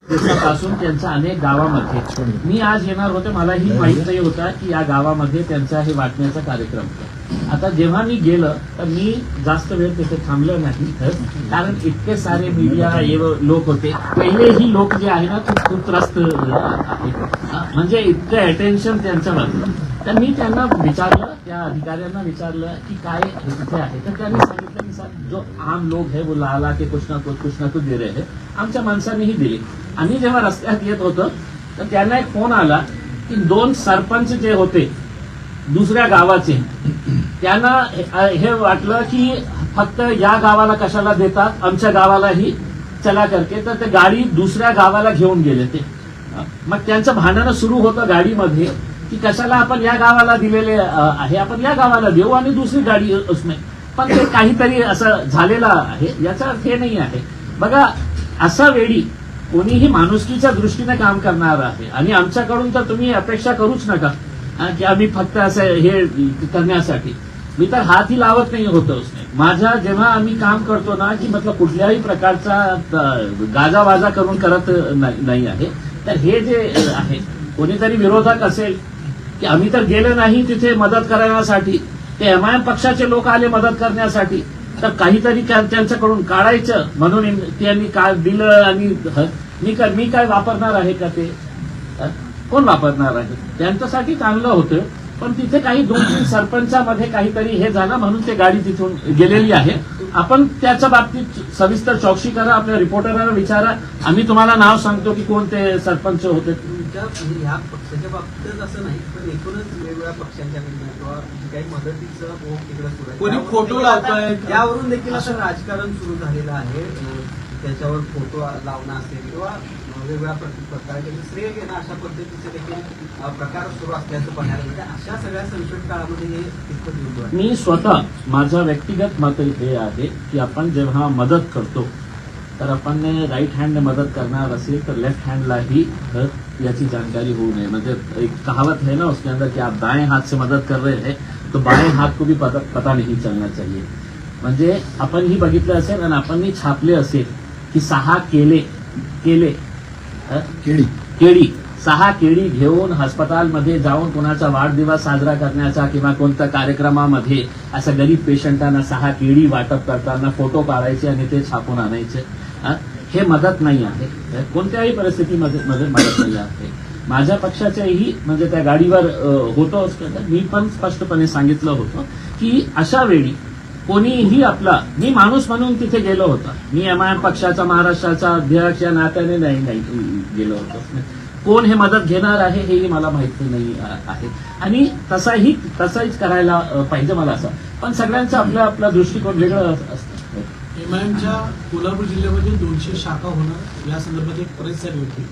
दिवसापासून त्यांच्या अनेक गावामध्ये मी आज येणार होते, मलाही माहित नाही होता की या गावामध्ये त्यांचा हे वाटण्याचा कार्यक्रम होता. आता जेव्हा मी गेलं तर मी जास्त वेळ तिथे थांबलो नाही, कारण इतके सारे मीडिया लोक होते. पहिलेही लोक जे आहे ना खूप त्रस्त आहे, म्हणजे इतकं अटेन्शन त्यांच्यावर. तर मी त्यांना विचारलं, त्या अधिकाऱ्यांना विचारलं की काय तिथे आहे. तर त्यांनी सांगितलं की सर जो आम लोग है वो लाला के कुछ ना कुछ दे रहे हैं. आमच्या माणसांनीही दिले. आम्ही जेव्हा रस्त्यात येत होतो तर त्यांना एक फोन आला की 2 सरपंच जे होते दुसऱ्या गावाचे, त्यांना हे वाटलं की फक्त या गावाला कशाला देतात, आमच्या गावालाही चला करके. तर ते गाडी दुसऱ्या गावाला घेऊन गेले ते. मग त्यांचं भांडणं सुरू होतं गाडीमध्ये की कशाला आपण या गावाला दिलेले आहे, आपण या गावाला देऊ आणि दुसरी गाडी उसमे. पण ते काहीतरी असं झालेलं आहे, याचा अर्थ हे नाही आहे. बघा, असा वेळी कोणीही माणुसकीच्या दृष्टीने काम करणार आहे आणि आमच्याकडून तर तुम्ही अपेक्षा करूच नका की आम्ही फक्त असं हे करण्यासाठी. मी तर हातही लावत नाही होतो उसने. माझ्या जेव्हा आम्ही काम करतो ना की मतलब कुठल्याही प्रकारचा गाजावाजा करून करत नाही आहे. तर हे जे आहे, कोणीतरी विरोधक असेल की आम्ही तर गेले नाही तिथे मदत करण्यासाठी, ते MIM पक्षाचे लोक आले मदत करण्यासाठी, तर काहीतरी त्यांच्याकडून काढायचं म्हणून त्यांनी काय दिलं. आणि मी काय वापरणार आहे का ते? कोण वापरणार आहे? त्यांच्यासाठी चांगलं होतं, पण तिथे काही 2-3 सरपंचामध्ये काहीतरी हे झालं म्हणून ते गाडी तिथून गेलेली आहे. आपण त्याच्या बाबतीत सविस्तर चौकशी करा, आपल्या रिपोर्टरांना विचारा. आम्ही तुम्हाला नाव सांगतो की कोणते सरपंच होते. ह्या पक्षाच्या बाबतीतच असं नाही, पण एकूणच वेगवेगळ्या पक्षांच्या किंवा काही मदतीचं तिकडे सुरू आहे, कोणी फोटो लावतोय, यावरून देखील असं राजकारण सुरू झालेलं आहे. त्याच्यावर फोटो लावणं असेल किंवा वेगवेगळ्या प्रकारचे श्रेय घेणं, अशा पद्धतीचे देखील प्रकार सुरू असल्याचं पाहायला मिळतं. अशा सगळ्या संकट काळामध्ये हे तितकं दूर आहे. मी स्वतः माझं व्यक्तिगत मत हे आहे की आपण जेव्हा मदत करतो तर आपण राईट हँड मदत करणार असेल तर लेफ्ट हँडलाही याची जानकारी होऊ नये. म्हणजे एक कहावत है ना उसके अंदर कि आप दाएं हाथ से मदत कर रहे हैं तो बाएं हाथ को भी पता नहीं चलना चाहिए. म्हणजे आपणही बघितलं असेल आणि आपणही छापले असेल की 6 केळी घेऊन हॉस्पिटलमध्ये जाऊन कोणाचा वाढदिवस साजरा करण्याचा किंवा कोणत्या कार्यक्रमामध्ये असं गरीब पेशंटांना 6 केळी वाटप करताना फोटो काढायचे आणि ते छापून आणायचे. हे मदत नाही आहे, कोणत्याही परिस्थितीमध्ये मदत नाही आहे. माझ्या पक्षाच्याही म्हणजे त्या गाडीवर होतो, मी पण स्पष्टपणे सांगितलं होतं की अशा वेळी कोणीही मी माणूस म्हणून तिथे गेलो होतो. मी MIM पक्षाचा महाराष्ट्राचा अध्यक्ष या नात्याने नाही गेलो होतो. कोण हे मदत घेणार आहे हेही मला माहिती नाही आहे आणि तसाहीच करायला पाहिजे मला असं. पण सगळ्यांचा आपला दृष्टिकोन वेगळं असतं. MIMच्या कोल्हापूर जिल्ह्यामध्ये 200 शाखा होणार या संदर्भात एक प्रेस झाली होती.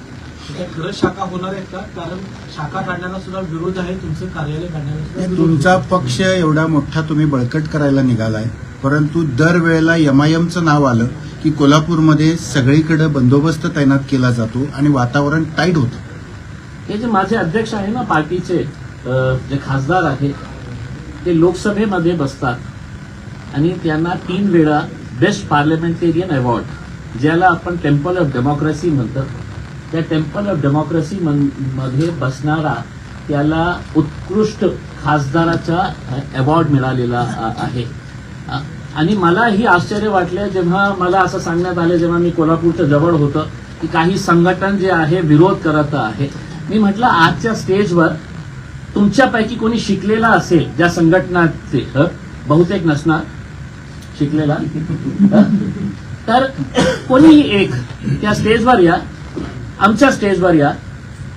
त्या खरंच शाखा होणार आहेत का? कारण शाखा काढण्याला सुद्धा विरोध आहे, तुमचं कार्यालय काढण्याला. तुमचा पक्ष एवढा मोठा तुम्ही बळकट करायला निघालाय, परंतु दरवेळेला MIMचं नाव आलं की कोल्हापूरमध्ये सगळीकडे बंदोबस्त तैनात केला जातो आणि वातावरण टाईट होतं. हे जे माझे अध्यक्ष आहे ना पार्टीचे, जे खासदार आहे, ते लोकसभेमध्ये बसतात आणि त्यांना 3 वेळा बेस्ट पार्लमेंटेरियन अवॉर्ड, ज्याला आपण टेम्पल ऑफ डेमोक्रेसी म्हणतो, त्या टेम्पल ऑफ डेमोक्रेसी मध्ये बसणारा त्याला उत्कृष्ट खासदाराचा अवॉर्ड मिळालेला आहे. आणि मलाही आश्चर्य वाटले जेव्हा मला असं सांगण्यात आलं, जेव्हा मी कोल्हापूरच्या जवळ होतं की काही संघटन जे आहे विरोध करत आहे. मी म्हटलं आजच्या स्टेजवर तुमच्यापैकी कोणी शिकलेला असेल, ज्या संघटनाचे बहुतेक नसणार शिकलेला, तर कोणीही एक त्या स्टेजवर या, आमच्या स्टेजवर या,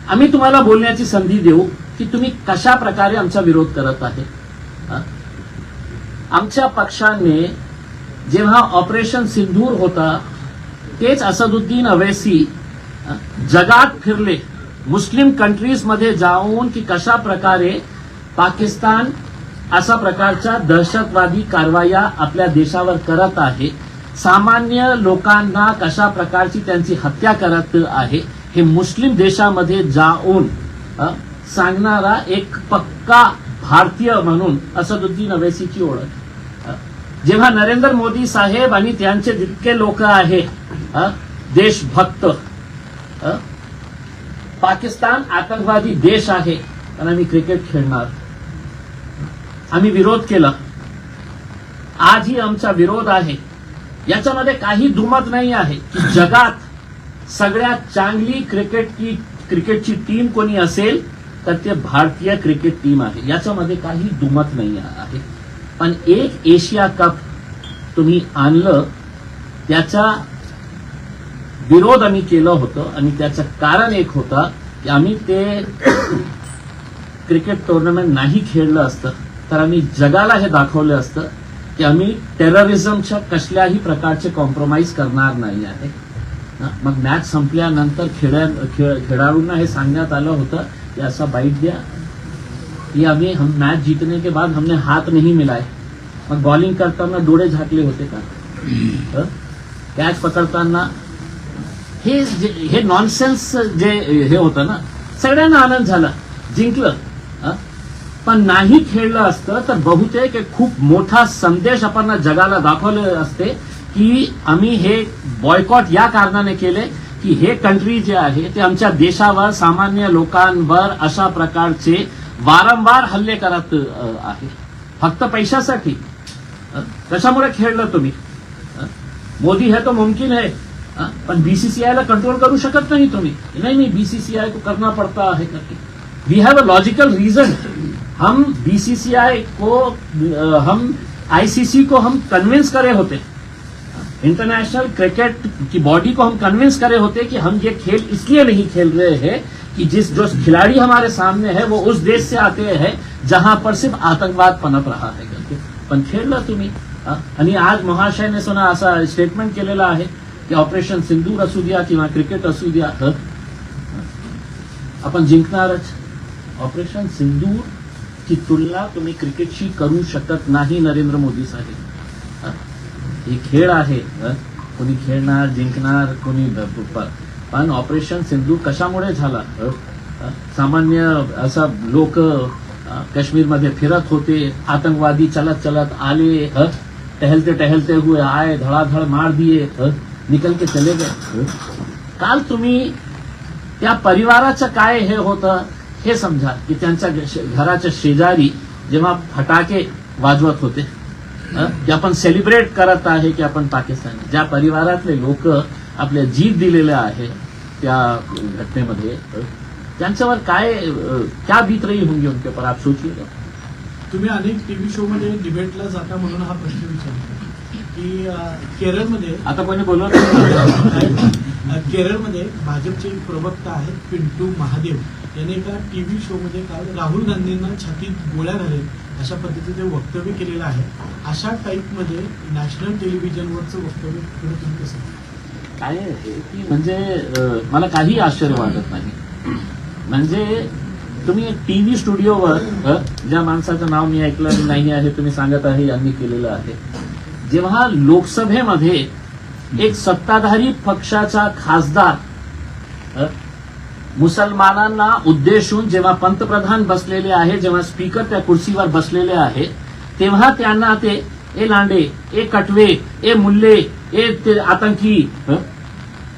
आम्ही तुम्हाला बोलण्याची संधी देऊ की तुम्ही कशा प्रकारे आमचा विरोध करत आहे. आमच्या पक्षाने जेव्हा ऑपरेशन सिंदूर होता, तेच असदुद्दीन अवैसी जगात फिरले, मुस्लिम कंट्रीजमध्ये जाऊन की कशा प्रकारे पाकिस्तान अशा प्रकारच्या दहशतवादी कारवाया आपल्या देशावर करत आहे, सामान्य लोकांना कशा प्रकारची त्यांची हत्या करत आहे, हे मुस्लिम देशामध्ये जाऊन सांगणारा एक पक्का भारतीय म्हणून असदुद्दीन अवैसीची ओळख. जेव्हा नरेंद्र मोदी साहेब आणि त्यांचे जितके लोक आहे देशभक्त, पाकिस्तान आतंकवादी देश आहे आणि आम्ही क्रिकेट खेळणार. आम्ही विरोध केला, आजही आमचा विरोध आहे. याच्यामध्ये काही दुमत नाही आहे की जगात सगळ्यात चांगली क्रिकेटची टीम कोणी असेल तर ते भारतीय क्रिकेट टीम आहे. याच्यामध्ये काही दुमत नाही आहे. पण एक एशिया कप तुम्ही आणलं, त्याचा विरोध आम्ही केलं होतं आणि त्याचं कारण एक होतं की आम्ही ते क्रिकेट टुर्नामेंट नाही खेळलं असतं तर आम्ही जगाला हे दाखवलं असतं की आम्ही टेररिझमच्या कसल्याही प्रकारचे कॉम्प्रोमाइज करणार नाही आहे. मग मॅच संपल्यानंतर खेळाडूंना हे सांगण्यात आलं होतं कि ऐसा बाइट दिया कि हम मैच जीतने के बाद हमने हाथ नहीं मिलाए. मग बॉलिंग करताना डोळे झाकले होते का? कॅच पकडताना हे नॉनसेन्स जे हे होतं ना, सगळ्यांना आनंद झाला, जिंकलं. पण नाही खेळलं असतं तर बहुतेक एक खूप मोठा संदेश आपण जगाला दाखवले असते की आम्ही हे बॉयकॉट या कारणाने केले की हे कंट्री जे आहे ते आमच्या देशावर, सामान्य लोकांवर अशा प्रकारचे वारंवार हल्ले करत आहे फक्त पैशासाठी. कशामुळे खेळलं तुम्ही? मोदी है तो मुमकिन है, पण बीसीसीआई ला कंट्रोल करू शकत नाही तुम्ही. नहीं बीसीसीआई को करना पड़ता है करके. We have a logical reason. हम बीसीसीआई को, हम आईसीसी को हम कन्विंस करे होते, इंटरनेशनल क्रिकेट की बॉडी को हम कन्विंस करे होते कि हम ये खेल इसलिए नहीं खेल रहे हैं कि जो खिलाड़ी हमारे सामने है वो उस देश से आते हैं जहां पर सिर्फ आतंकवाद पनप रहा है करके. पण खेळलं तुम्ही. आणि आज महाशयने सुना असा स्टेटमेंट केलेला आहे की ऑपरेशन सिंदूर असू द्या किंवा क्रिकेट असू द्या, आपण जिंकणारच. ऑपरेशन सिंदूर ची तुलना तुम्ही क्रिकेटशी करू शकत नाही नरेंद्र मोदी साहेब. हे खेळ आहे, कोणी खेळणार, जिंकणार, कोणी. पण ऑपरेशन सिंधू कशामुळे झाला? सामान्य असा लोक काश्मीरमध्ये फिरत होते, आतंकवादी चलत चलत आले, टहलते टहलते हुए आए, धड़ाधड़ मार दिए, निकल के चले गए. काल तुम्ही त्या परिवाराचं काय हे होतं हे समजा की त्यांच्या घराच्या शेजारी जेव्हा फटाके वाजवत होते की आपण सेलिब्रेट करत आहे की आपण पाकिस्तानी, ज्या परिवारातले लोक आपल्या जीव दिलेले आहे त्या घटनेमध्ये, त्यांच्यावर क्या बीत रही होंगी उनके ऊपर, आप सोचिए. तुम्ही अनेक टीव्ही शो मध्ये डिबेटला जाता म्हणून हा प्रश्न विचारतो की केरळमध्ये, आता कोणी बोलवत नाही. केरळमध्ये भाजपचे एक प्रवक्ता आहेत पिंटू महादेव, यांनी एका टीव्ही शो मध्ये काल राहुल गांधींना छातीत गोळ्या घालेल अशा पद्धतीचे वक्तव्य केलेलं आहे. अशा टाईपमध्ये नॅशनल टेलिव्हिजनवरचं वक्तव्य तुम्ही कसं काय आहे की म्हणजे मला काही आश्चर्य वाटत नाही. म्हणजे तुम्ही टीव्ही स्टुडिओवर, ज्या माणसाचं नाव मी ऐकलं नाही आहे, तुम्ही सांगत आहे यांनी केलेलं आहे, जेव्हा लोकसभेमध्ये एक सत्ताधारी पक्षाचा खासदार मुसलमानांना उद्देशून जेव्हा पंतप्रधान बसलेले आहे, जेव्हा स्पीकर त्या कुर्सीवर बसलेले आहे, तेव्हा त्यांना ते ए लांडे, ए कटवे, ए मुल्ले, ए ते आतंकी,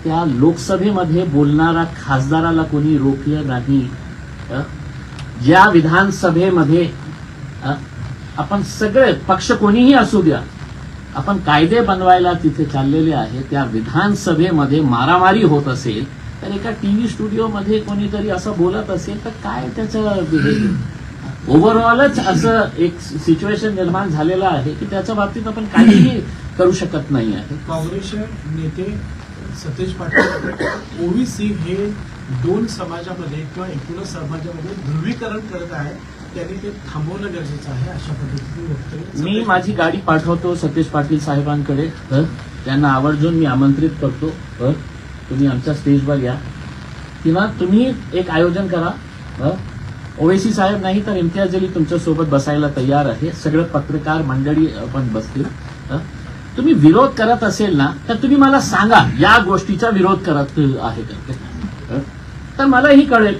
त्या लोकसभेमध्ये बोलणारा खासदाराला कोणी रोखलं नाही. ज्या विधानसभेमध्ये आपण सगळे पक्ष कोणीही असू द्या, आपण कायदे बनवायला तिथे चाललेले आहे, त्या विधानसभेमध्ये मारामारी होत असेल तर एका टीव्ही स्टुडिओमध्ये कोणीतरी असं बोलत असेल तर काय त्याचं ओव्हरऑलच असं एक सिच्युएशन निर्माण झालेलं आहे की त्याच्या बाबतीत आपण काहीही करू शकत नाही आहे. काँग्रेसचे नेते सतेज पाटील ओबीसी हे दोन समाजामध्ये किंवा एकूणच समाजामध्ये ध्रुवीकरण करत आहे, त्यांनी ते थांबवणं गरजेचं आहे अशा पद्धतीने वक्तव्य. मी माझी गाडी पाठवतो सतेज पाटील साहेबांकडे, त्यांना आवर्जून मी आमंत्रित करतो, तुम्ही आमच्या स्टेजवर या किंवा तुम्ही एक आयोजन करा. ओवेसी साहेब नाही तर इम्तियाज अली तुमच्यासोबत बसायला तयार आहे, सगळं पत्रकार मंडळी आपण बसतील. तुम्ही विरोध करत असेल ना तर तुम्ही मला सांगा या गोष्टीचा विरोध करत आहे तर मलाही कळेल.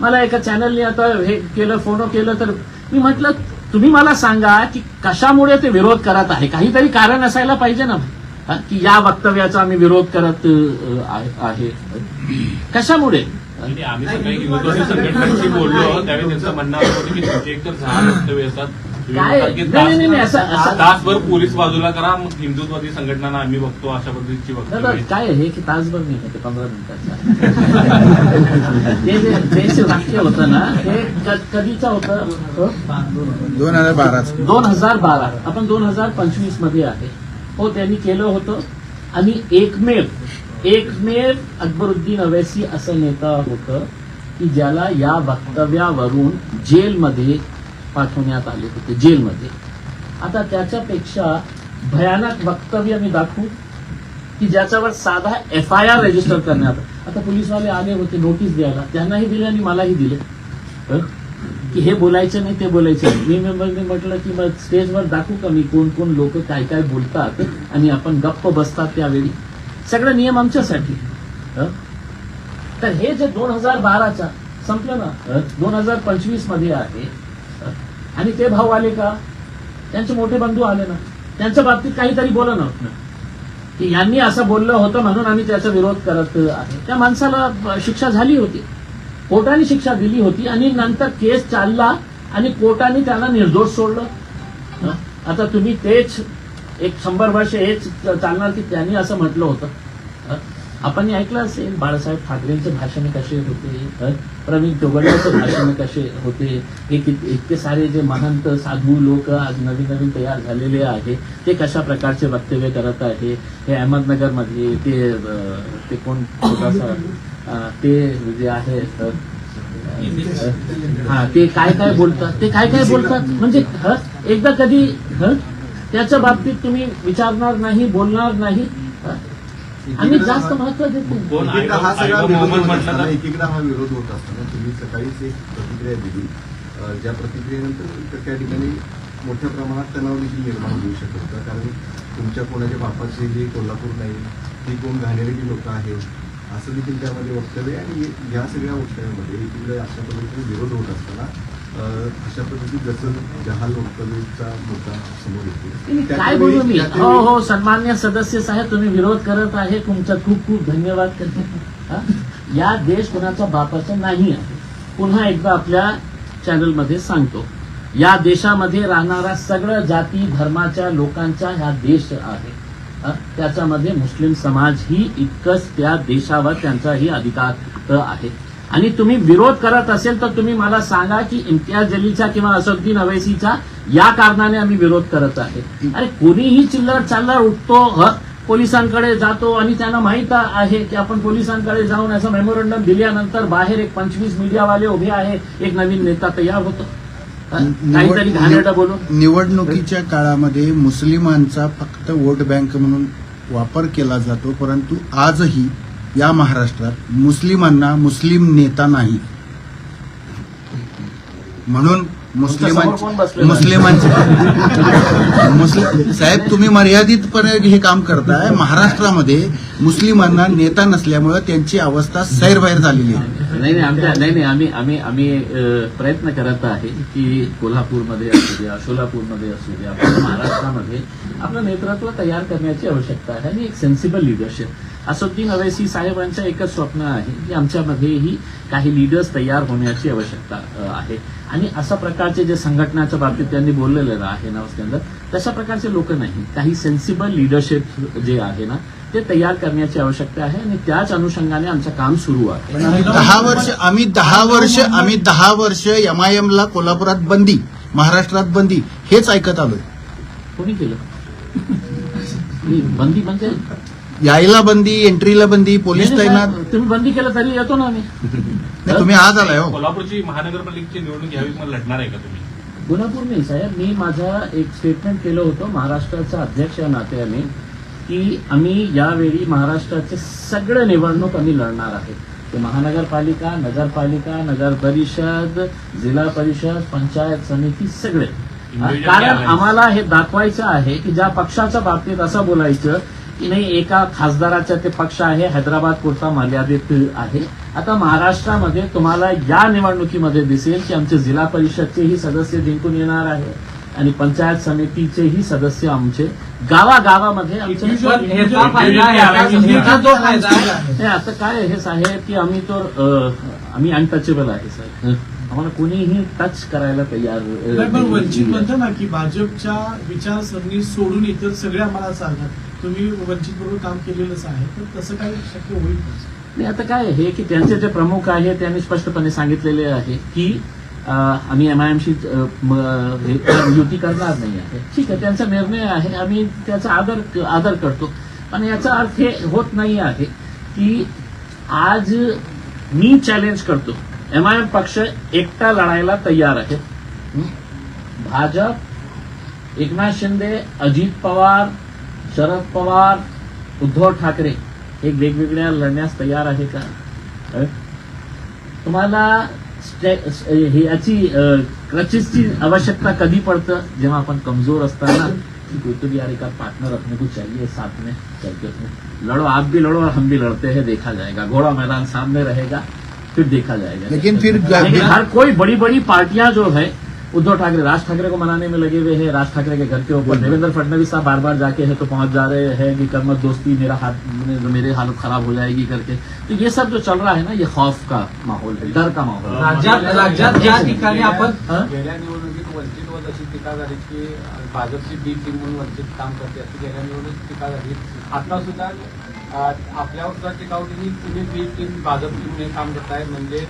मला एका चॅनलने आता हे केलं, फोन केलं तर मी म्हटलं तुम्ही मला सांगा की कशामुळे ते विरोध करत आहे, काहीतरी कारण असायला पाहिजे ना की या वक्तव्याचा आम्ही विरोध करत आहे. कशामुळे? आणि आम्ही सकाळी हिंदुत्वादी संघटनांशी बोललो त्यावेळी त्यांचं म्हणणं असं होतं की तुमचे एकतर 6 वक्तव्य येतात काय? नाही, असं तासभर पोलीस बाजूला करा मग हिंदुत्वादी संघटनांना आम्ही बघतो अशा पद्धतीची वक्तव्य काय आहे की तासभर नाही होते 15 मिनिटाचा ते जे वाक्य होतं ना ते कधीचं होतं? 2012 2012. आपण 2025 मध्ये आहे. हो, त्यांनी केलं होतं. आणि एकमेव अकबरुद्दीन अवैसी असं नेता होतं की ज्याला या वक्तव्यावरून जेलमध्ये पाठवण्यात आले होते, जेलमध्ये. आता त्याच्यापेक्षा भयानक वक्तव्य मी दाखवू की ज्याच्यावर साधा FIR रजिस्टर करण्यात. आता पोलीसवाले आले होते नोटीस द्यायला, त्यांनाही दिले आणि मलाही दिले की हे बोलायचं नाही, ते बोलायचं नाही. मी म्हटलं की मग स्टेजवर दाखवू का मी कोण कोण लोक काय काय बोलतात आणि आपण गप्प बसतात त्यावेळी. सगळे नियम आमच्यासाठी. तर हे जे 2012चा संपलं ना, 2025 मध्ये आहे. आणि ते भाऊ आले का? त्यांचे मोठे बंधू आले ना, त्यांच्या बाबतीत काहीतरी बोला नव्हतं की यांनी असं बोललं होतं म्हणून आम्ही त्याचा विरोध करत आहे. त्या माणसाला शिक्षा झाली होती, कोर्टाने शिक्षा दिली होती आणि नंतर केस चालला आणि कोर्टाने त्याला निर्दोष सोडलं. आता तुम्ही तेच 100 वर्ष हेच चालणार की त्यांनी असं म्हटलं होतं. आपण ऐकलं असेल बाळासाहेब ठाकरेंचे भाषण कसे होते, प्रवीण तोगडियाचे भाषण कसे होते. इतके सारे जे महंत साधू लोक आज नवीन नवीन तयार झालेले आहे ते कशा प्रकारचे वक्तव्य करत आहे. हे अहमदनगरमध्ये ते कोण छोटासा ते जे आहे ते काय काय बोलतात म्हणजे एकदा कधी त्याच्या बाबतीत तुम्ही विचारणार नाही, बोलणार नाही. आम्ही जास्त महत्व देतो. एकीकडे हा सगळा विरोध होत असताना एकीकडे हा विरोध होत असताना तुम्ही सकाळीच एक प्रतिक्रिया दिली, ज्या प्रतिक्रियेनंतर त्या ठिकाणी मोठ्या प्रमाणात तणाव देखील निर्माण होऊ शकत होता. कारण तुमच्या कोणाच्या बापाचे जे कोल्हापूर नाही ती कोण घाणेरडी लोक आहेत असं देखील त्यामध्ये वक्तव्य. आणि या सगळ्या वक्तव्यामध्ये एकीकडे अशा पद्धतीने विरोध होत असताना अशा पद्धतीत जसं जहाल वक्तव्याचा मुद्दा समोर येतो. काय बोलू मी? हो, सन्मान्य सदस्य साहेब, तुम्ही विरोध करत आहे, तुमचा खूप खूप धन्यवाद करते. या देश कोणाचा बापाचा नाही आहे. पुन्हा एकदा आपल्या चॅनलमध्ये सांगतो, या देशामध्ये राहणारा सगळ्या जाती धर्माच्या लोकांचा हा देश आहे. त्याच्यामध्ये मुस्लिम समाज ही इतकंच त्या देशावर त्यांचाही अधिकार आहे. आणि तुम्ही विरोध करत असेल तर तुम्ही मला सांगा की इम्तियाज जलीलचा किंवा असदुद्दीन अवैसीचा या कारणाने आम्ही विरोध करत आहे. अरे कोणीही चिल्लर चालला उठतो, पोलिसांकडे जातो आणि त्यांना माहित आहे की आपण पोलिसांकडे जाऊन असं मेमोरंडम दिल्यानंतर बाहेर एक 25 मीडियावाले उभे आहे, एक नवीन नेता तयार होतो काहीतरी घाणेरडं बोलून. निवडणुकीच्या काळामध्ये मुस्लिमांचा फक्त वोट बँक म्हणून वापर केला जातो, परंतु आजही या महाराष्ट्रात मुस्लिमांना मुस्लिम नेता नाही. म्हणून साहेब तुम्ही मर्यादितपणे हे काम करताय. महाराष्ट्रामध्ये मुस्लिमांना नेता नसल्यामुळे त्यांची अवस्था सैरभैर झालेली आहे. नाही, आम्ही प्रयत्न करत आहे की कोल्हापूरमध्ये असू द्या, सोलापूरमध्ये असू द्या, आपल्या महाराष्ट्रामध्ये आपलं नेतृत्व तयार करण्याची आवश्यकता आहे आणि एक सेन्सिबल लिडरशिप. असदुद्दीन अवैसी साहेबांचं एकच स्वप्न आहे की आमच्यामध्येही काही लीडर्स तयार होण्याची आवश्यकता आहे. आणि अशा प्रकारचे जे संघटनाच्या बाबतीत त्यांनी बोललेलं आहे ना उसके तशा प्रकारचे लोक नाही. काही सेन्सिबल लिडरशिप जे आहे ना ते तयार करण्याची आवश्यकता आहे आणि त्याच अनुषंगाने आमचं काम सुरू आहे. आम्ही 10 वर्ष MIM ला कोल्हापुरात बंदी, महाराष्ट्रात बंदी हेच ऐकत आलोय. कोणी केलं बंदी? म्हणजे यायला बंदी, एंट्रीला बंदी, पोलीस तैनात. तुम्ही बंदी केलं तरी येतो ना आम्ही. तुम्ही आज आलाय हो. कोल्हापूरची महानगरपालिकेची निवडणूक घ्यावी मग लढणार आहे का तुम्ही? कोल्हापूर नाही साहेब, मी माझा एक स्टेटमेंट केलं होतं महाराष्ट्राचा अध्यक्ष या नात्याने की आम्ही यावेळी महाराष्ट्राचे सगळे निवडणूक आम्ही लढणार आहे. ते महानगरपालिका, नगरपालिका, नगर परिषद, जिल्हा परिषद, पंचायत समिती सगळे. कारण आम्हाला हे दाखवायचं आहे की ज्या पक्षाच्या बाबतीत असं बोलायचं की नाही एका खासदाराचा ते पक्ष आहे, हैदराबाद पुरता मर्यादित आहे. आता महाराष्ट्रामध्ये तुम्हाला या निवडणुकीमध्ये दिसेल की आमचे जिल्हा परिषदचेही सदस्य जिंकून येणार आहे, आणि पंचायत समितीचेही सदस्य आमचे गावागावामध्ये आमच्या पण ह्याचा फायदा ह्याचा जो फायदा आहे नाही, आता काय आहे साहेब की आम्ही अनटचेबल आहे साहेब. आम्हाला कोणीही टच करायला तयार नाही, पण वंचित म्हणतो ना की भाजपच्या विचारसरणी सोडून इतर सगळे आम्हाला चालतात. तुम्ही वंचित बरोबर काम केलेलंच आहे, तर तसं काही शक्य होईल का? नाही, आता काय आहे की त्यांचे जे प्रमुख आहे त्यांनी स्पष्टपणे सांगितलेले आहे की आम्ही MIMशी युती करणार नाही आहे. ठीक आहे, त्यांचा निर्णय आहे, आम्ही त्याचा आदर करतो. पण याचा अर्थ हे होत नाही आहे की आज मी चॅलेंज करतो, MIM पक्ष एकटा लढायला तयार आहे. भाजप, एकनाथ शिंदे, अजित पवार, शरद पवार, उद्धव ठाकरे हे वेगवेगळ्या लढण्यास तयार आहे का? तुम्हाला याची क्रचेसची आवश्यकता कधी पडतं? जेव्हा आपण कमजोर असताना कोई तो भी यार एक पार्टनर अपने को चाहिए साथ में, चलते उसमें लड़ो, आप भी लड़ो और हम भी लड़ते हैं, देखा जाएगा. घोड़ा मैदान सामने रहेगा, फिर देखा जाएगा. लेकिन फिर हर कोई बड़ी बड़ी पार्टियां जो है, उद्धव ठाकरे राज ठाकरे को मनाने में लगे हुए हैं. राज ठाकरे के घर के ऊपर देवेंद्र फडणवीस साहब बार बार जाके है तो पहुंच जा रहे हैं कि कर मत दोस्ती, मेरे हालत खराब हो जाएगी करके. तो ये सब जो चल रहा है ना, ये खौफ का माहौल है, डर का माहौल है. राज्यात ज्या ठिकाणी आपण गेल्या निवडणुकीत वंचितवर अशी टीका झाली की भाजपची बी टीम म्हणून वंचित काम करते, अशी गेल्या निवडणुकीत टीका झाली. आता सुद्धा आपल्यावर सुद्धा टीका होती की तुम्ही बी टीम भाजपची म्हणून काम करताय, म्हणजे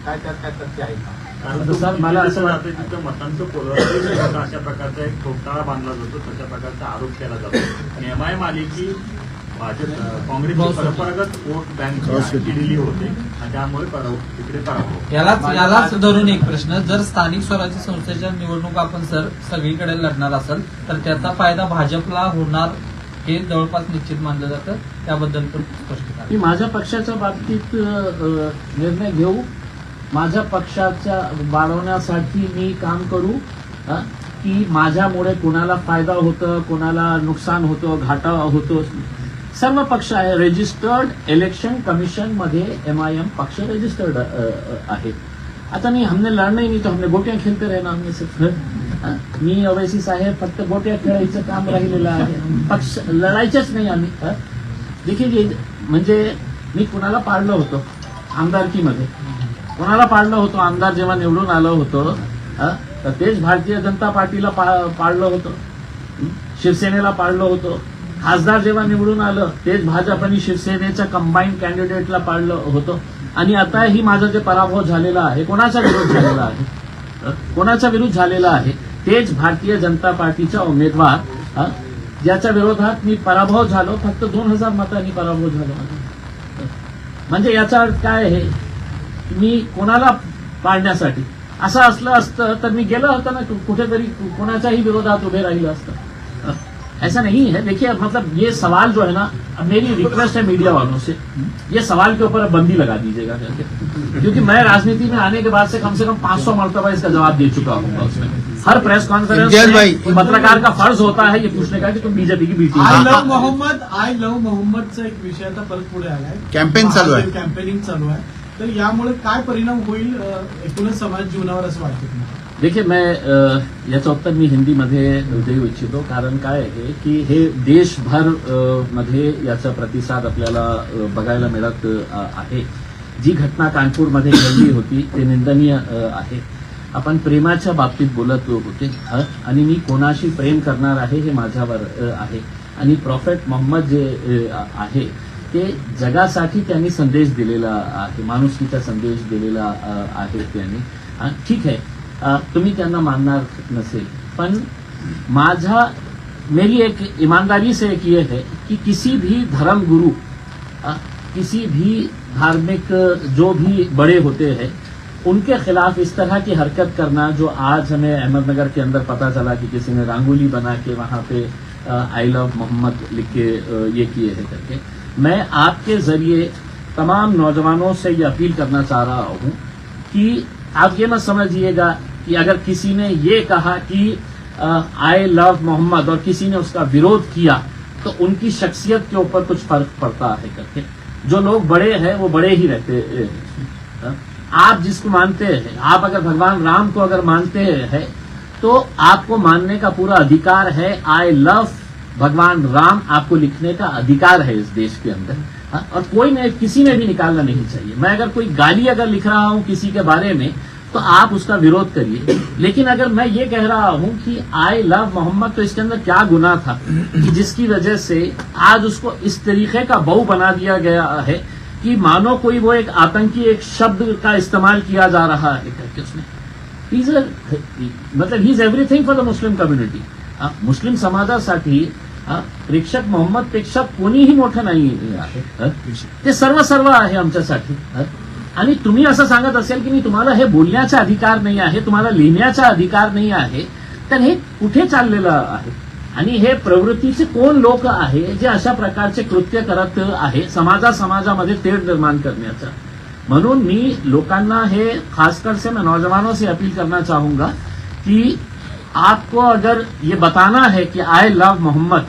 काय त्यात काय तथ्य आहे का? कारण सर मला असं वाटतं तिथं मतांचं पोलरायझेशन होतं, अशा प्रकारचा एक ठोकताळा बांधला जातो, तशा प्रकारचा आरोप केला जातो. आणि MIM आली की भाजप काँग्रेसची परंपरागत वोट बँक दिलेली होते आणि त्यामुळे तिकडे पराभव. यालाच धरून एक प्रश्न, जर स्थानिक स्वराज्य संस्थेच्या निवडणूक आपण सर सगळीकडे लढणार असेल तर त्याचा फायदा भाजपला होणार हे जवळपास निश्चित मानलं जातं. त्याबद्दल पण स्पष्ट मी माझ्या पक्षाच्या बाबतीत निर्णय घेऊ, माझ्या पक्षाच्या वाढवण्यासाठी मी काम करू, की माझ्यामुळे कोणाला फायदा होतं, कोणाला नुकसान होतं, घाटा होतो. सर्व पक्ष आहे रजिस्टर्ड इलेक्शन कमिशन मध्ये MIM पक्ष रजिस्टर्ड आहे. आता मी हमने लढणे नाही, तो हमने गोट्या खेळते राहणार. हमने सिर्फ मी ओवैसी साहेब फक्त गोट्या खेळायचं काम राहिलेलं आहे, पक्ष लढायचेच नाही आम्ही. देखील म्हणजे मी कुणाला पाडलं होतं आमदारकीमध्ये, कोणाला पाडलं होतं आमदार जेव्हा निवडून आलं होतं, तर तेच भारतीय जनता पार्टीला पाडलं होतं, शिवसेनेला पाडलं होतं. खासदार जेव्हा निवडून आलं तेच भाजप आणि शिवसेनेच्या कंबाईन कॅन्डिडेटला पाडलं होतं. आणि आताही माझा जे पराभव झालेला आहे, कोणाचा विरोध झालेला आहे, कोणाचा विरोध झालेला आहे, तेच भारतीय जनता पार्टीचा उमेदवार ज्याच्या विरोधात मी पराभव झालो, फक्त 2000 मतांनी पराभव झालो. म्हणजे याचा अर्थ काय आहे, मी कोणाला पाडण्यासाठी असं असलं असतं तर मी गेलं होतं ना कुठेतरी कोणाच्याही विरोधात उभे राहिलं असतं. ऐसा नहीं है. देखिए मतलब ये सवाल जो है ना, अब मेरी रिक्वेस्ट है मीडिया वालों से, ये सवाल के ऊपर बंदी लगा दीजिएगा करके, क्योंकि मैं राजनीति में आने के बाद से कम 500 मरतबा इसका जवाब दे चुका हूँ. उसमें हर प्रेस कॉन्फ्रेंस में पत्रकार का फर्ज होता है ये पूछने का कि तुम बीजेपी की बी टीम. आय लव्ह मोहम्मदचा एक विषय आता परत पुढे आलाय. कॅम्पेन चालू आहे. कॅम्पेनिंग चालू आहे. तर यामुळे काय परिणाम होईल एकूणच समाज जीवनावर असं वाटतं तुम्हाला? देखिए मैं याचं उत्तर मी हिंदीमध्ये देऊ इच्छितो, कारण काय आहे की हे देशभर मध्ये याचा प्रतिसाद आपल्याला बघायला मिळत आहे. जी घटना कानपूरमध्ये घडली होती ते निंदनीय आहे. आपण प्रेमाच्या बाबतीत बोलत होते आणि मी कोणाशी प्रेम करणार आहे हे माझ्यावर आहे. आणि प्रॉफेट मोहम्मद जे आहे ते जगासाठी त्यांनी संदेश दिलेला आहे, माणुसकीचा संदेश दिलेला आहे त्यांनी. ठीक आहे, तुम्ही त्यांना मानणार नसेल, पण मेरी एक ईमानदारी से एक ये है कि किसी भी धर्म गुरु, किसी भी धार्मिक जो भी बड़े होते हैं, उनके खिलाफ इस तरह की हरकत करना, जो आज हमें अहमदनगर के अंदर पता चला कि किसी ने रंगोली बना के वहां पे आई लव मोहम्मद लिख के ये किए हैं करके, मैं आपके जरिए तमाम नौजवानों से ये अपील करना चाह रहा हूं कि आप ये मत समझिएगा कि अगर किसी ने ये कहा कि आई लव मोहम्मद और किसी ने उसका विरोध किया तो उनकी शख्सियत के ऊपर कुछ फर्क पड़ता है करके. जो लोग बड़े हैं वो बड़े ही रहते हैं. आप जिसको मानते हैं, आप अगर भगवान राम को अगर मानते हैं तो आपको मानने का पूरा अधिकार है। आई लव भगवान राम आपको लिखने का अधिकार है इस देश के अंदर, हाँ? और कोई ने किसी ने भी निकालना नहीं चाहिए। मैं अगर कोई गाली अगर लिख रहा हूं किसी के बारे में तो आप उसका विरोध करिए, लेकिन अगर मैं ये कह रहा हूं कि आई लव मोहम्मद, तो इसके अंदर क्या गुनाह था कि जिसकी वजह से आज उसको इस तरीके का बहु बना दिया गया है कि मानो कोई वो एक आतंकी एक शब्द का इस्तेमाल किया जा रहा है करके उसमें। मतलब he is everything for the Muslim community. मुस्लिम समाजासाठी प्रेक्षक मोहम्मदपेक्षा कोणीही मोठं नाही आहे, ते सर्व आहे आमच्यासाठी। आणि तुम्ही असं सांगत असेल की मी तुम्हाला हे बोलण्याचा अधिकार नाही आहे, तुम्हाला लिहिण्याचा अधिकार नाही आहे, तर हे कुठे चाललेलं आहे? आणि हे प्रवृत्तीचे कोण लोक आहे जे अशा प्रकारचे कृत्य करत आहे समाजामध्ये तेढ निर्माण करण्याचा? म्हणून मी लोकांना हे खासकर से मैं नौजवानों से अपील करना चाहूंगा कि आपको अगर ये बताना है कि आई लव मोहम्मद,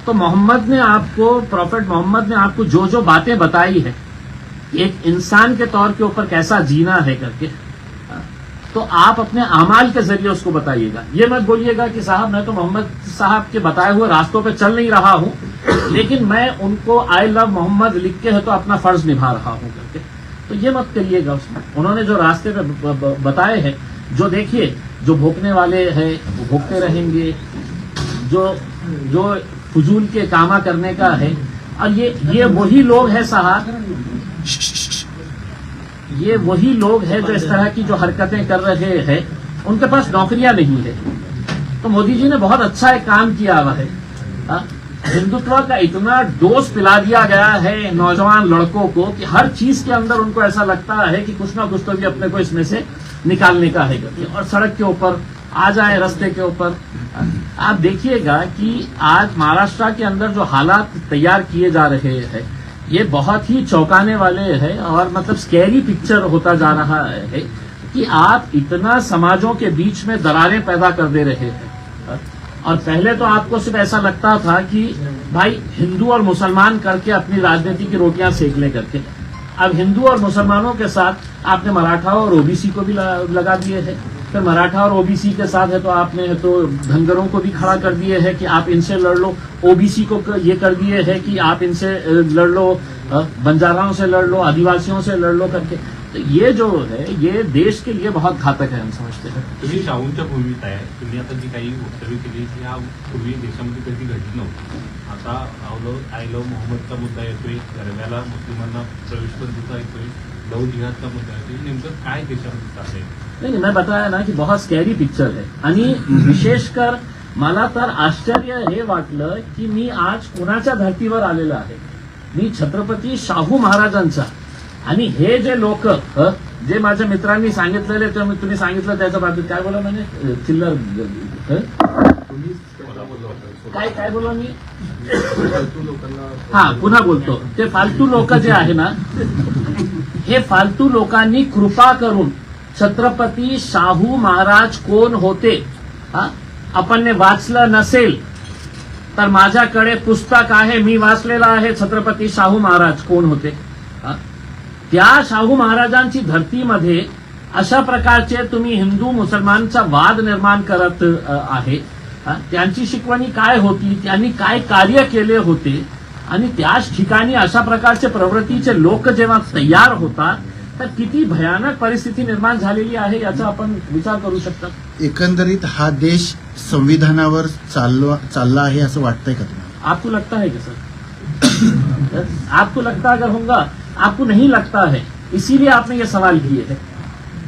तो मोहम्मद ने आपको, प्रॉफेट मोहम्मद ने आपको जो जो बातें बताई है एक इंसान के तौर के ऊपर कैसा जीना है करके, तो आप अपने अमाल के जरिए उसको बताइएगा। ये मत बोलिएगा कि साहब मैं तो मोहम्मद साहब के बताए हुए रास्तों पे चल नहीं रहा हूं, लेकिन मैं उनको आई लव मोहम्मद लिख के है तो अपना फर्ज निभा रहा हूं करके, तो ये मत करिएगा। उसमें उन्होंने जो रास्ते पे बताए हैं, जो देखिए जो भोंकने वाले हैं वो भोंकते रहेंगे, जो फजूल के कामा करने का है, और ये वही लोग हैं साहब, ये वही लोग हैं जो इस तरह की जो हरकतें कर रहे हैं, उनके पास नौकरियां नहीं है। तो मोदी जी ने बहुत अच्छा एक काम किया हुआ है। हिंदुत्व का इतना डोज पिला दिया गया है नौजवान लड़कों को कि हर चीज के अंदर उनको ऐसा लगता है कि कुछ ना कुछ तो भी अपने को इसमें से निकालने का है करके, और सड़क के ऊपर आ जाए, रास्ते के ऊपर। आप देखिएगा कि आज महाराष्ट्र के अंदर जो हालात तैयार किए जा रहे हैं ये बहुत ही चौंकाने वाले हैं, और मतलब स्कैरी पिक्चर होता जा रहा है कि आप इतना समाजों के बीच में दरारें पैदा कर दे रहे हैं। और पहले तो आपको सिर्फ ऐसा लगता था कि भाई हिंदू और मुसलमान करके अपनी राजनीति की रोटियां सेक ले करके, अब हिंदू और मुसलमानों के साथ आपने मराठा और ओबीसी को भी लगा दिए हैं। फिर मराठा और ओबीसी के साथ है तो आपने तो धनगरों को भी खड़ा कर दिए है कि आप इनसे लड़ लो, ओबीसी को ये कर दिए है कि आप इनसे लड़ लो, बंजाराओं से लड़ लो, आदिवासियों से लड़ लो करके। तो ये जो है ये देश के लिए बहुत घातक है, हम समझते हैं। तुम्ही शाहूंच्या भूमीत आहे, तुम्ही आता जी काही वक्तव्य केली ती ह्या पूर्वी देशामध्ये कधी घडली नव्हती। आता आय लव मोहम्मदचा मुद्दा येतोय, गरब्याला मुस्लिमांना प्रवेशबंदीचा येतोय, लव जिहादचा मुद्दा येतोय, नेमकं काय देशामध्ये चाललंय? नहीं, मैं बताया ना की बहुत स्कॅरी पिक्चर है। आणि विशेषकर मला तर आश्चर्य हे वाटलं की मी आज कोणाच्या धर्तीवर आलेलं आहे। मी छत्रपती शाहू महाराजांचा, आणि हे जे लोक जे माझ्या मित्रांनी सांगितलेले ते तुम्ही सांगितलं त्याच्या बाबतीत काय बोला म्हणजे चिल्लर काय बोला मी हा पुन्हा बोलतो, ते फालतू लोक जे आहे ना, हे फालतू लोकांनी कृपा करून छत्रपती शाहू महाराज कोण होते आपण वाचलं नसेल तर माझ्याकडे पुस्तक आहे, मी वाचलेलं आहे छत्रपती शाहू महाराज कोण होते। त्या शाहू महाराजांची धर्तीमध्ये अशा प्रकारचे तुम्ही हिंदू मुसलमानचा वाद निर्माण करत आहे। त्यांची शिकवणी काय होती, त्यांनी काय कार्य केले होते, आणि त्याच ठिकाणी अशा प्रकारचे प्रवृत्तीचे लोक जेव्हा तयार होतात तर किती भयानक परिस्थिती निर्माण झालेली आहे याचा आपण विचार करू शकता। एकंदरीत हा देश संविधानावर चालला आहे असं वाटतंय का तुम्हाला? आपको लगता है कि सर आपको लगता अगर होगा, आपको नहीं लगता है, इसीलिए आपने ये सवाल किए हैं।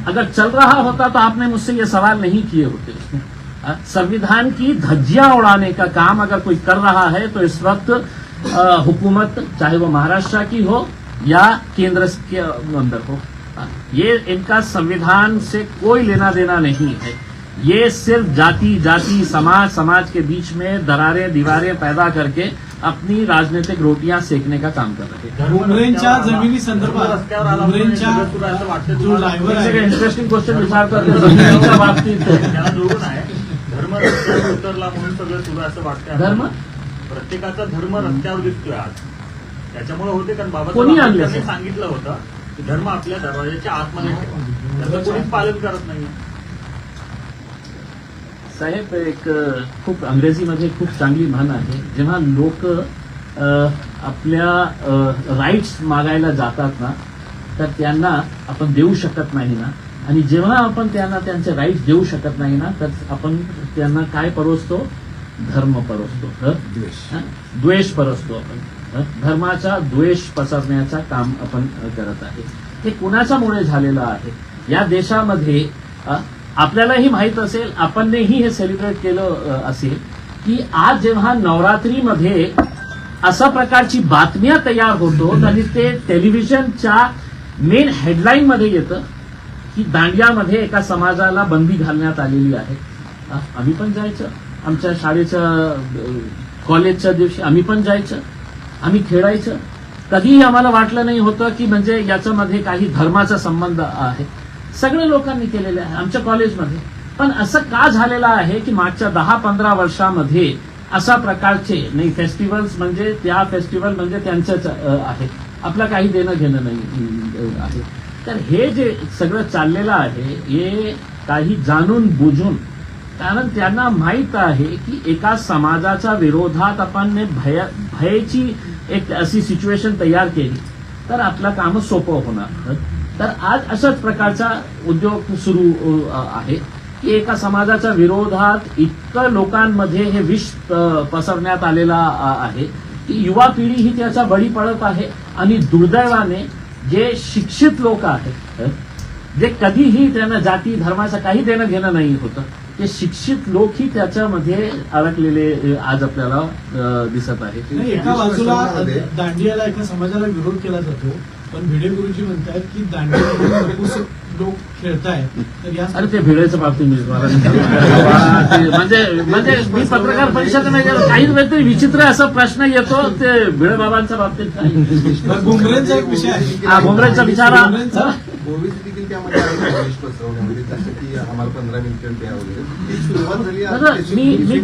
अगर चल रहा होता तो आपने मुझसे ये सवाल नहीं किए होते। संविधान की धज्जियां उड़ाने का काम अगर कोई कर रहा है तो इस वक्त हुकूमत चाहे वो महाराष्ट्र की हो या केंद्र के अंदर हो, ये इनका संविधान से कोई लेना देना नहीं है। ये सिर्फ जाति समाज के बीच में दरारें दीवारें पैदा करके अपनी राजनीतिक रोटियां सेकने का काम कर रहे हैं। उमरेंच्या जमिनी संदर्भात उमरेंच्या जो ड्रायव्हर आहे, इंटरेस्टिंग क्वेश्चन विचारतात जमिनीच्या बाबतीत त्याला जोडून आहे, धर्म रस्त्यावर उतरला म्हणून सगळं सुरू असं वाटतं। धर्म प्रत्येकाचा धर्म रस्त्यावर दिसतोय आज, त्याच्यामुळे होते कारण कोणी आणले बाबासाहेबांनी असेल? सांगितलं होतं की धर्म आपल्या दरवाजाच्या आतमध्ये ठेवा, त्याचं कोणीच पालन करत नाही। साहेब, एक खूप अंग्रेजीमध्ये खूप चांगली म्हण आहे, जेव्हा लोक आपल्या राईट्स मागायला जातात ना, तर त्यांना आपण देऊ शकत नाही ना, आणि जेव्हा आपण त्यांना त्यांचे राईट्स देऊ शकत नाही ना, तर आपण त्यांना काय परोसतो? धर्म परोसतो, द्वेष परोसतो आपण. धर्माचा द्वेष पसरण्याचा काम आपण करत आहे. हे कुणाच्यामुळे झालेलं आहे? या देशामध्ये आपल्यालाही माहित असेल, आपणही हे सेलिब्रेट केलं असेल, की आज जेव्हा नवरात्रीमध्ये अशा प्रकारची बातम्या तयार होतो आणि ते टेलिव्हिजनच्या मेन हेडलाईन मध्ये येतं की दांडियामध्ये एका समाजाला बंदी घालण्यात आलेली आहे. आम्ही पण जायचं, आमच्या शाळेच्या कॉलेजच्या दिवशी आम्ही पण जायचं, आम्ही खेळायचं. कधीही आम्हाला वाटलं नाही होतं की म्हणजे याच्यामध्ये काही धर्माचा संबंध आहे. सगळ्या लोकांनी केलेले आहे आमच्या कॉलेजमध्ये. पण असं का झालेलं आहे की मागच्या 10-15 वर्षामध्ये अशा प्रकारचे नाही फेस्टिवल्स, म्हणजे त्या फेस्टिवल म्हणजे त्यांचंच आहे, आपलं काही देणं घेणं नाही आहे. तर हे जे सगळं चाललेलं आहे हे काही जाणून बुजून, कारण त्यांना माहित आहे की एका समाजाच्या विरोधात आपण भयाची एक अशी सिच्युएशन तयार केली तर आपलं काम सोपं होणार. तर आज अशाच प्रकारचा उद्योग सुरू आहे की एका समाजाच्या विरोधात इतकं लोकांमध्ये हे विष पसरण्यात आलेला आहे की युवा पिढी ही त्याचा बळी पडत आहे. आणि दुर्दैवाने जे शिक्षित लोक आहेत, जे कधीही त्यांना जाती धर्माचं काही देणं घेणं नाही होतं, ते शिक्षित लोकही त्याच्यामध्ये अडकलेले आज आपल्याला दिसत आहेत. नाही, एका बाजूला दांडियाला एका समाजाला विरोध केला जातो, पण भिडे गुरुजी म्हणतात की दांडियाला नपुसक लोक खेळतायत. तर या अरे ते भिडेच्या बाबतीत मी म्हणजे मी पत्रकार परिषदेमध्ये गेलो, काही वेळतरी विचित्र असा प्रश्न येतो ते भिडे बाबांच्या बाबतीत. भुमरेंचा एक विषय आहे. हा, भुमरेचा विचारा. ओबीसी देखील त्यामध्ये आहे प्रवेश पसरवण्यामध्ये, जसं की आम्हाला 15 मिनिटं द्या वगैरे ती सुरुवात झाली. मी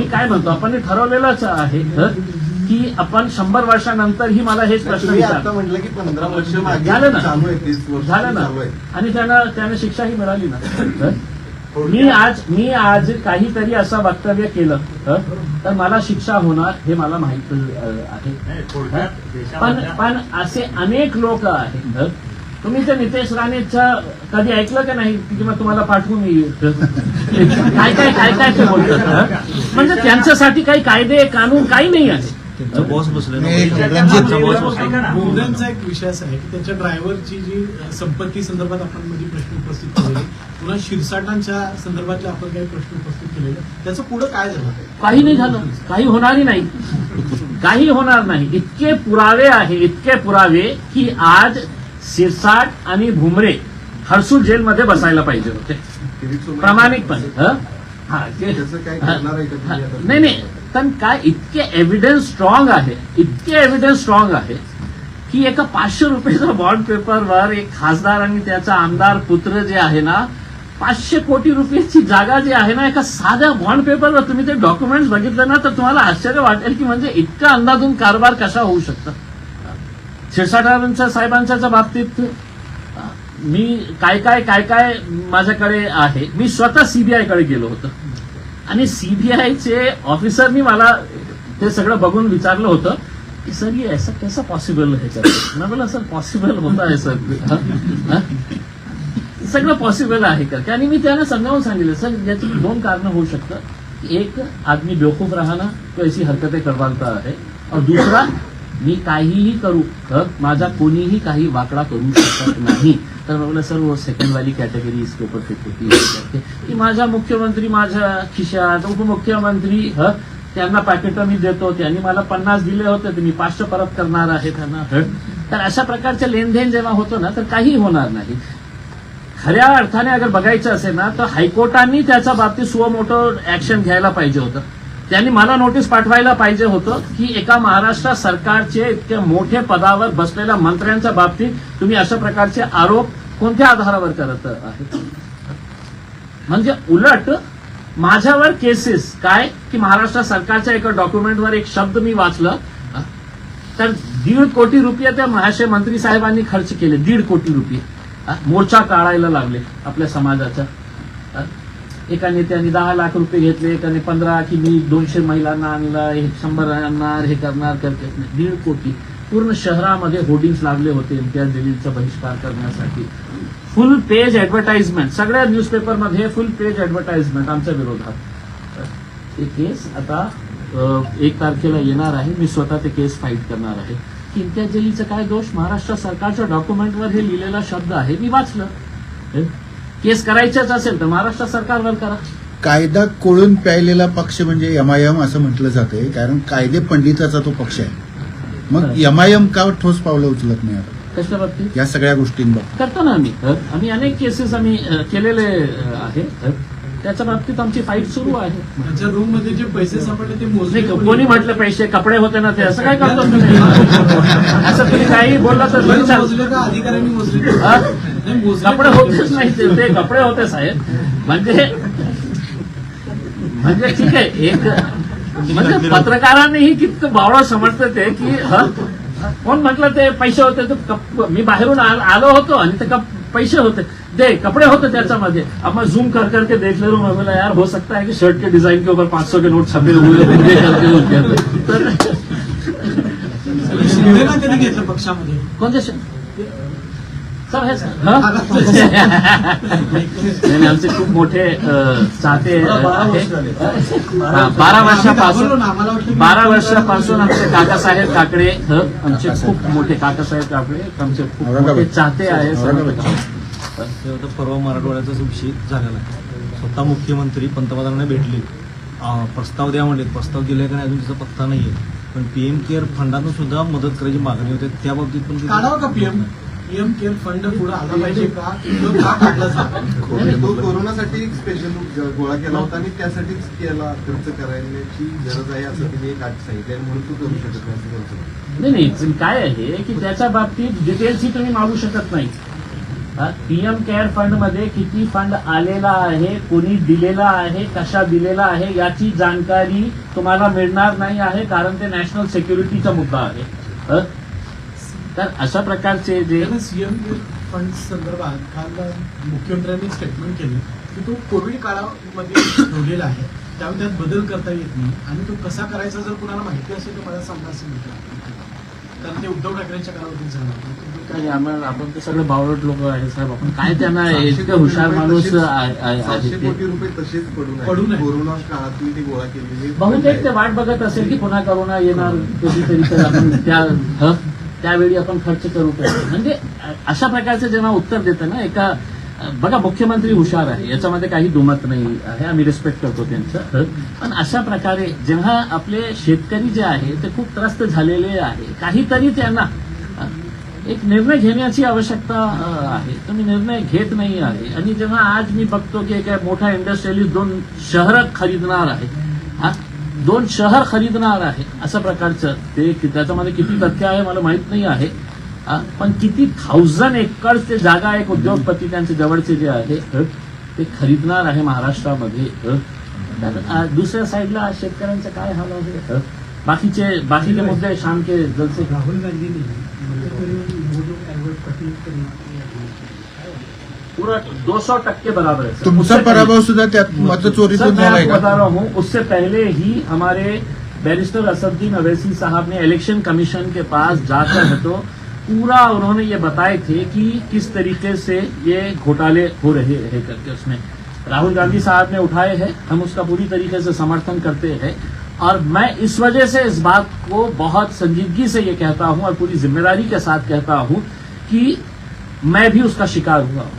काय म्हणतो आपण हे ठरवलेलंच आहे की आपण 100 वर्षानंतर मला हेच प्रश्न तुम्ही आता विचार म्हटलं की 15 वर्ष मागे झालं ना, चालू आहे, 30 वर्ष झालं ना, चालू आहे. आणि त्यांना शिक्षाही मिळाली ना. मी आज काहीतरी असं वक्तव्य केलं तर मला शिक्षा होणार हे मला माहित आहे. नाही, थोडक्यात पण देशामधल्या असे अनेक लोक आहेत. तुम्ही ते नितेश राणेचं कधी ऐकलं का नाही? किंवा तुम्हाला पाठवून काय ते बोलतात. म्हणजे त्यांच्यासाठी काही कायदे कानून काही नाही आहे. भुमरेंचा एक विषय असा आहे की त्याच्या ड्रायव्हरची जी संपत्ती संदर्भात आपण मध्ये प्रश्न उपस्थित केलेले, पुन्हा शिरसाटांच्या संदर्भातले आपण काही प्रश्न उपस्थित केलेले, त्याचं पुढे काय झालं? काही नाही झालं, काही होणारही नाही, काही होणार नाही. इतके पुरावे की आज शिरसाट आणि भुमरे हर्सुल जेलमध्ये बसायला पाहिजे होते प्रामाणिकपणे. त्याचं काय करणार आहे का तुम्ही आता? नाही, पण काय इतके एव्हिडन्स स्ट्रॉंग आहे की एका 500 रुपयाच्या बॉन्ड पेपरवर एक खासदार आणि त्याचा आमदार पुत्र जे आहे ना, 500 कोटी रुपयाची जागा जी आहे ना, एका साध्या बॉन्ड पेपरवर तुम्ही ते डॉक्युमेंट्स बघितलं ना तर तुम्हाला आश्चर्य वाटेल की म्हणजे इतका अंदाजून कारभार कसा होऊ शकतो. शिरसाटांच्या साहेबांच्या बाबतीत मी काय माझ्याकडे आहे. मी स्वतः सीबीआयकडे गेलो होतो आणि सीबीआयचे ऑफिसरनी मला ते सगळं बघून विचारलं होतं की सर ये ऐसा कैसा पॉसिबल है सर. मैं बोला सर पॉसिबल होता है सर, सगळं पॉसिबल आहे का? आणि मी त्यांना समजावून सांगितलं सर याची 2 कारणं होऊ शकतात. एक आदमी बेवकूफ राहना तो ऐसी हरकतें करवाता है, और दूसरा मी काहीही करू माझा कोणीही काही वाकडा करू शकत नाही. तर म्हटलं सर वो सेकंड वाली कॅटेगरी इसके ऊपर फिट होती है की माझा मुख्यमंत्री माझ्या खिशात, उपमुख्यमंत्री त्यांना पॅकेट मी देतो, त्यांनी मला 50 दिले होते तर मी 500 परत करणार आहे त्यांना. तर अशा प्रकारचे लेनदेन जेव्हा होतो ना तर काही होणार नाही. खऱ्या अर्थाने अगर बघायचं असेल ना तर हायकोर्टाने त्याच्या बाबतीत सुमोटो ऍक्शन घ्यायला पाहिजे होतं. त्यांनी मला नोटीस पाठवायला पाहिजे होतं की एका महाराष्ट्र सरकारचे इतके मोठे पदावर बसलेल्या मंत्र्यांच्या बाबतीत तुम्ही अशा प्रकारचे आरोप कोणत्या आधारावर करत आहेत. म्हणजे उलट माझ्यावर केसेस काय की महाराष्ट्र सरकारच्या एका डॉक्युमेंटवर एक शब्द मी वाचलं तर 1.5 कोटी रुपये त्या महाशय मंत्री साहेबांनी खर्च केले. 1.5 कोटी रुपये मोर्चा काढायला लागले आपल्या समाजाचा. एका नेत्याने 10 लाख रुपये घेतले, एकाने 15, की मी 200 महिलांना आणलं, 100 आणणार, हे करणार करते 1.5 कोटी. पूर्ण शहरामध्ये होर्डिंग्स लागले होते इम्तियाज जलीलचा बहिष्कार करण्यासाठी. फुल पेज ऍडव्हर्टाइजमेंट, सगळ्या न्यूजपेपरमध्ये फुल पेज ऍडव्हर्टाइजमेंट आमच्या विरोधात. ते केस आता 1 तारखेला येणार आहे. मी स्वतः ते केस फाईट करणार आहे की इम्तियाज जलीलचा काय दोष. महाराष्ट्र सरकारच्या डॉक्युमेंटवर हे लिहिलेला शब्द आहे, मी वाचलं. केस करायचंच असेल तर महाराष्ट्र सरकारवर करा. कायदा कोळून प्यायलेला पक्ष म्हणजे एमआयएम असं म्हटलं जाते, कारण कायदे पंडिताचा तो पक्ष आहे. मग एमआयएम का ठोस पावलं उचलत नाही आता कशा बाबतीत या सगळ्या गोष्टींबाबत? करतो ना आम्ही अनेक केसेस आम्ही केलेले आहे. त्याच्या बाबतीत आमची फाईट सुरू आहे. त्यांच्या रूम मध्ये जे पैसे सापडले ते मोजले नाही, कोणी म्हटलं पैसे कपडे होते ना, ते असं काय करतो तुम्ही? असं तुम्ही काही बोलला तर विचार. मोजले का अधिकाऱ्यांनी मोजले? हा? नाही, मोजले कपडे होतेच नाही, ते कपडे होते साहेब. म्हणजे ठीक आहे, एक म्हणजे पत्रकारांनीही कितकं बावळा समजतं ते की कोण म्हटलं ते पैसे होते, तर मी बाहेरून आलो होतो आणि ते पैसे होते, दे कपडे होते त्याच्यामध्ये. अब मैं जूम कर करके देख ले रहा हूं, मैं बोला यार हो सकता है कि शर्ट के डिजाइन के ऊपर 500 के नोट छपे हुए तर शिंदेला कधी घेतलं पक्षामध्ये? कोणते सर हे नाही, आमचे खूप मोठे चाहते आहे. 12 वर्षापासून आमचे काकासाहेब काकडे आमचे खूप मोठे काकासाहेब काकडे आमचे खूप मोठे चाहते आहे. परवा मराठवाड्याचा विषय झालेला आहे. स्वतः मुख्यमंत्री पंतप्रधानांना भेटले, प्रस्ताव द्या म्हणले, प्रस्ताव दिलाय का नाही अजून त्याचा पत्ता नाहीये. पण पीएम केअर फंडातून सुद्धा मदत करायची मागणी होते, त्या बाबतीत पण काढावा का पीएम केअर फंड पुढे आला पाहिजे का? का काढला जातो? तो कोरोनासाठी एक स्पेशल गोळा केला होता आणि त्यासाठीच त्याला खर्च करायची गरज आहे असं तिने एक आज सांगितलं, म्हणून तू करू शकत नाही. नाही, काय आहे की त्याच्या बाबतीत डिटेल्सही तुम्ही मागू शकत नाही. पीएम केअर फंड मध्ये किती फंड आलेला आहे, कोणी दिलेला आहे, कशा दिलेला आहे याची जानकारी तुम्हाला मिळणार नाही आहे, कारण ते नॅशनल सिक्युरिटीचा मुद्दा आहे. तर अशा प्रकारचे जे सीएम फंड संदर्भात काल मुख्यमंत्र्यांनी स्टेटमेंट केलं की तो कोविड काळामध्ये ठेवलेला आहे, त्यामुळे त्यात बदल करता येत नाही आणि तो कसा करायचा जर कुणाला माहिती असेल तर मला सांगा असं म्हटलं. कारण ते उद्धव ठाकरेंच्या कालावधीत झालं. आपण ते सगळे बावळट लोक आहे साहेब, आपण काय त्यांना इतकं हुशार माणूस 700 कोटी रुपये तसेच पडून आहे. कोरोना काळातून ते गोळा केलेले बहुतेक ते वाट बघत असेल की पुन्हा करोना येणार कधीतरी, तर आपण त्यावेळी आपण खर्च करू शकतो. म्हणजे अशा प्रकारचं जेव्हा उत्तर देतं ना एका, बघा मुख्यमंत्री हुशार आहे, याच्यामध्ये काही दुमत नाही आहे, आम्ही रिस्पेक्ट करतो त्यांचं. पण अशा प्रकारे जेव्हा आपले शेतकरी जे आहे ते खूप त्रस्त झालेले आहे, काहीतरी त्यांना एक निर्णय घेण्याची आवश्यकता आहे. तुम्ही निर्णय घेत नाही आहे. आणि जेव्हा आज मी बघतो की एक मोठा इंडस्ट्रियलिस्ट 2 शहर खरीदणार आहे, 2 शहर खरीदणार आहे, अशा प्रकारचं ते त्याच्यामध्ये किती तथ्य आहे मला माहित नाही आहे, पण किती 1000 एकरचे जागा एक उद्योगपती त्यांचे जवळचे जे आहे ते खरीदणार आहे महाराष्ट्रामध्ये. दुसऱ्या साईडला शेतकऱ्यांचं काय हाल आहे, बाकीचे मुद्दे शाम के जलसे. राहुल गांधींनी पूरा 200% बराबर है. तुमचा पराभव सुद्धा त्यात मतचोरीतून झालाय बता का? रहा हूँ, उससे पहले ही हमारे बैरिस्टर असदुद्दीन अवैसी साहब ने इलेक्शन कमीशन के पास जाकर तो पूरा उन्होंने ये बताए थे कि किस तरीके से ये घोटाले हो रहे हैं करके. उसमें राहुल गांधी साहब ने उठाए हैं, हम उसका पूरी तरीके से समर्थन करते हैं. और मैं इस वजह से इस बात को बहुत संजीदगी से ये कहता हूं और पूरी जिम्मेदारी के साथ कहता हूं कि मैं भी उसका शिकार हुआ हूं.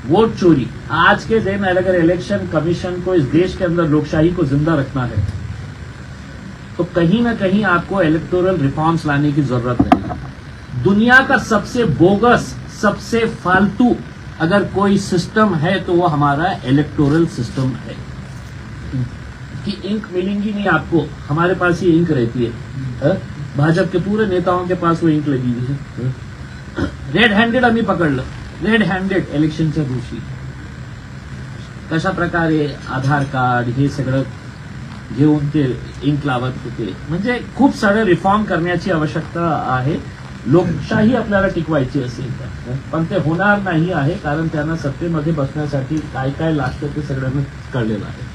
वोट चोरी आज के दिन अगर इलेक्शन कमीशन को इस देश के अंदर लोकशाही को जिंदा रखना है तो कहीं ना कहीं आपको इलेक्टोरल रिफॉर्म्स लाने की जरूरत है. दुनिया का सबसे बोगस, सबसे फालतू अगर कोई सिस्टम है तो वो हमारा इलेक्टोरल सिस्टम है. कि इंक मिलेंगी नहीं आपको, हमारे पास ही इंक रहती है. भाजपा के पूरे नेताओं के पास वो इंक लगी हुई है. रेड हँडेड आम्ही पकडलं, रेड हँडेड इलेक्शनच्या दिवशी कशा प्रकारे आधार कार्ड हे सगळं घेऊन ते इंक लावत होते. म्हणजे खूप सारं रिफॉर्म करण्याची आवश्यकता आहे. लोकशाही आपल्याला टिकवायची असेल तर. पण ते होणार नाही आहे, कारण त्यांना सत्तेमध्ये बसण्यासाठी काय काय लागतं ते सगळ्यांना कळलेलं आहे.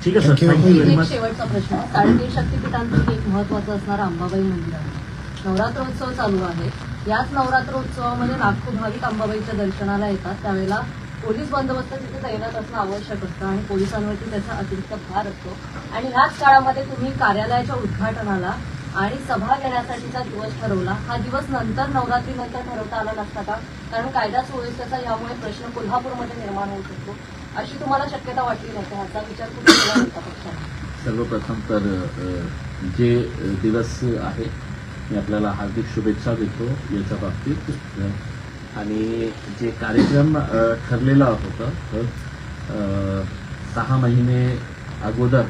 ठीक आहे sir, Thank you. Thank you very एक मच. शेवटचा प्रश्न. 3.5 शक्तिपीठांपैकी एक महत्वाचं असणारं अंबाबाई मंदिर आहे. नवरात्रोत्सव चालू आहे. याच नवरात्रोत्सवामध्ये लाखो भाविक अंबाबाईच्या दर्शनाला येतात. त्यावेळेला पोलीस बंदोबस्त तिथे तैनात असणं आवश्यक असतं आणि पोलिसांवरती त्याचा अतिरिक्त भार असतो. आणि ह्याच काळामध्ये तुम्ही कार्यालयाच्या उद्घाटनाला आणि सभा घेण्यासाठीचा दिवस ठरवला. हा दिवस नंतर नवरात्रीनंतर ठरवता आला नसता का? कारण कायदा सुव्यवस्थेचा यामुळे प्रश्न कोल्हापूरमध्ये निर्माण होऊ शकतो. अशी तुम्हाला शक्यता वाटली नव्हती. ह्याचा विचार कुठे केला होता पक्षाने? सर्वप्रथम तर जे दिवस आहे मी आपल्याला हार्दिक शुभेच्छा देतो याच्या बाबतीत. आणि जे कार्यक्रम ठरलेला होता 6 महिने अगोदर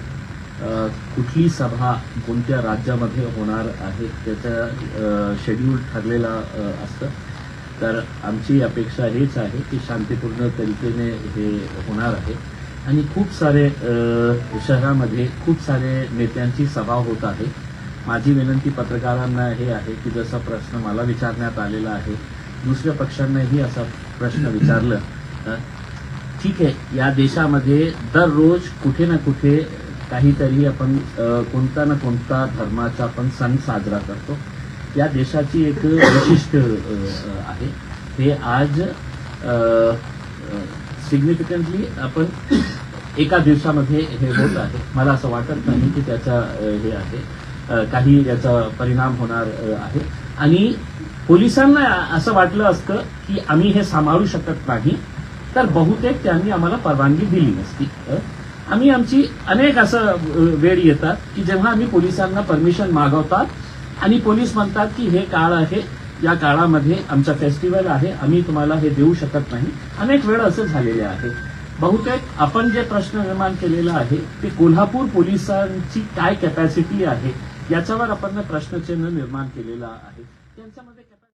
कुठली सभा कोणत्या राज्यामध्ये होणार आहे त्याचा शेड्यूल ठरलेला असतं. तर आमची अपेक्षा हेच आहे की शांतीपूर्ण तरीकेने हे होणार आहे. आणि खूप सारे शहरामध्ये खूप सारे नेत्यांची सभा होत आहे. माझी विनंती पत्रकारांना हे आहे की जसा प्रश्न मला विचारण्यात आलेला आहे, दुसऱ्या पक्षांनाही असा प्रश्न विचारलं तर ठीक आहे. या देशामध्ये दररोज कुठे ना कुठे काहीतरी आपण कोणता ना कोणता धर्माचा आपण सण साजरा करतो. या देशाची एक विशिष्ट आहे. हे आज सिग्निफिकंटली आपण एका दिवसामध्ये हे होत आहे. मला असं वाटत नाही की त्याचा हे आहे काही याचा परिणाम होणार आहे. आणि पोलिसांना असं वाटलं असतं की आम्ही हे सांभाळू शकत नाही तर बहुतेक त्यांनी आम्हाला परवानगी दिली नसती. आम्ही आमची अनेक असं वेळ येतात की जेव्हा आम्ही पोलिसांना परमिशन मागवतात आणि पोलीस म्हणतात की हे काळ आहे, या काळामध्ये आमचा फेस्टिवल आहे, आम्ही तुम्हाला हे देऊ शकत नाही. अनेक वेळ असं झालेले आहे. बहुतेक आपण जे प्रश्न निर्माण केलेला आहे ते कोल्हापूर पोलिसांची काय कॅपॅसिटी आहे याच्यावर आपण प्रश्नचिन्ह निर्माण केलेला आहे. त्यांच्यामध्ये